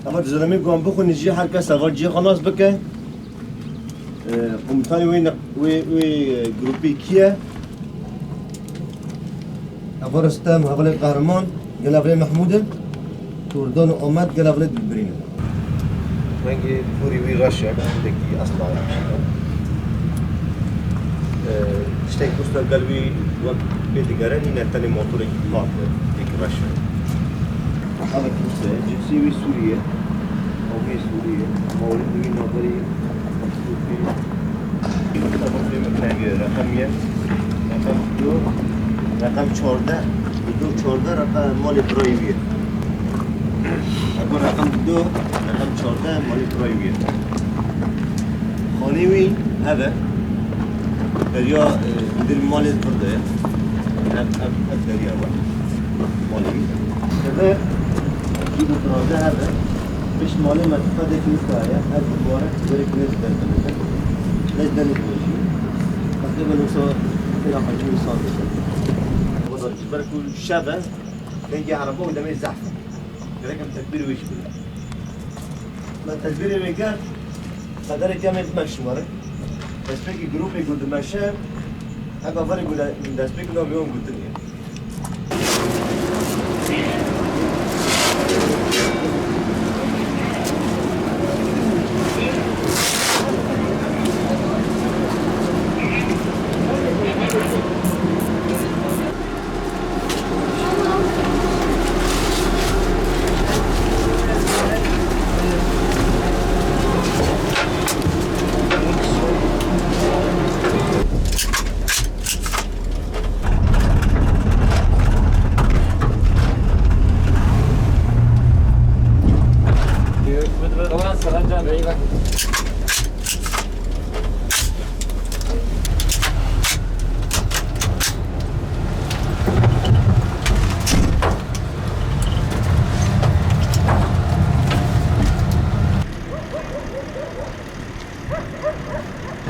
أفر زلمي قام بخو نجي حركة سفر جي خلاص بك قمتاني وي جروبي كيا أفر استام هفلي قهرمان قال هفلي محمودة توردون أمات قال هفلي بالبرينة منجي فوري وي رشا دكي أصلا اشتاك مستر قلبي وقت بيتي قراني نتاني موتوري كيبات ديك رشا هذا كيسة جنسيوي سورية أو هي سورية مولد نظري رقم 1 رقم 2 رقم 14 رقم مال پرایویه رقم 2 رقم 14 مال پرایویه خانیوی هذا دریا در مال فرده اب دریا مالی هذا جيب الدراسة هذا مش مالي ما تفادى في الكاية هذا مبارك غير كنيس درجة ليش ده نتوجه تقريبا وصل في رقم 20 سنتيمتر وضع جبر كل شابه نيجي عربه وده مش زحمة لكن تكبير ويش كله ما تكبير ميكان قدر كم يتمشى مرة بس بيجي جروب يقول دمشى هذا فرق ولا ده بيجي لهم يوم قلت لي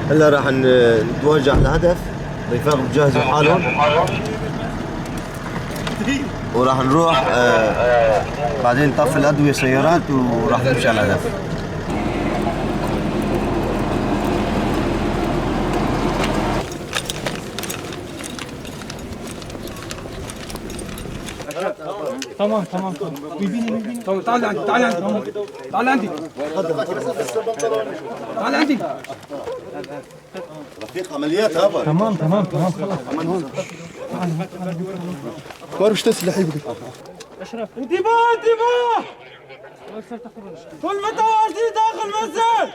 هلا راح نتوجه للهدف رفاق بجهزوا حالهم وراح نروح بعدين نطفي الأدوية سيارات وراح نمشي على الهدف. تمام بيبيني تعال عندي تعال عندي رفيق عمليات هابا تمام خلاص كوارش تسلح يبقى اشرف انتباه كل متواجد داخل المنزل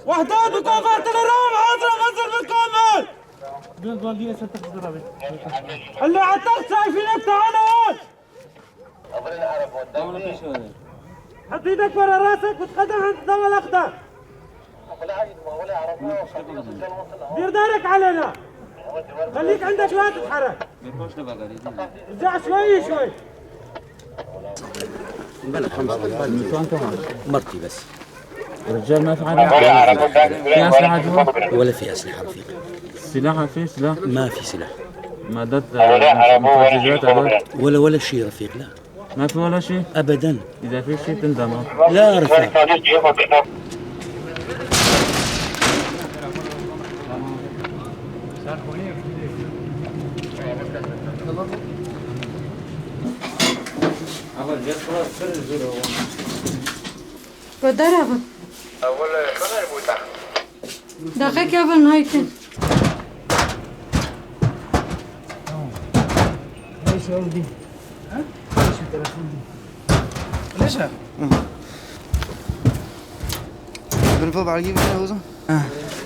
وحدات وكافات الارهاب حاضره منزل بالكامل اللي على التخت شايفينك تعالوا حط ايدك ورا راسك وتقدم عند الضوء الاخضر دير دارك علينا خليك عندك لا تتحرك ارجع شوي مرتي بس الرجال ما في حاجة في أسلحة جوا ولا في أسلحة رفيق سلاح في سلاح ما في سلاح معدات متفجرات هذول ولا شيء رفيق لا ما في ولا شيء أبدا إذا في شيء تندم لا رفيق وضربت دقيقة قبل نهايته ليش ودي؟ ها؟ ليش التلفون دي؟ ليش؟ بنفوق على جيبك يا وزن؟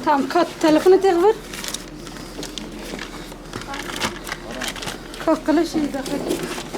تمام كات تلفون تغبر كات كل شيء دقيقة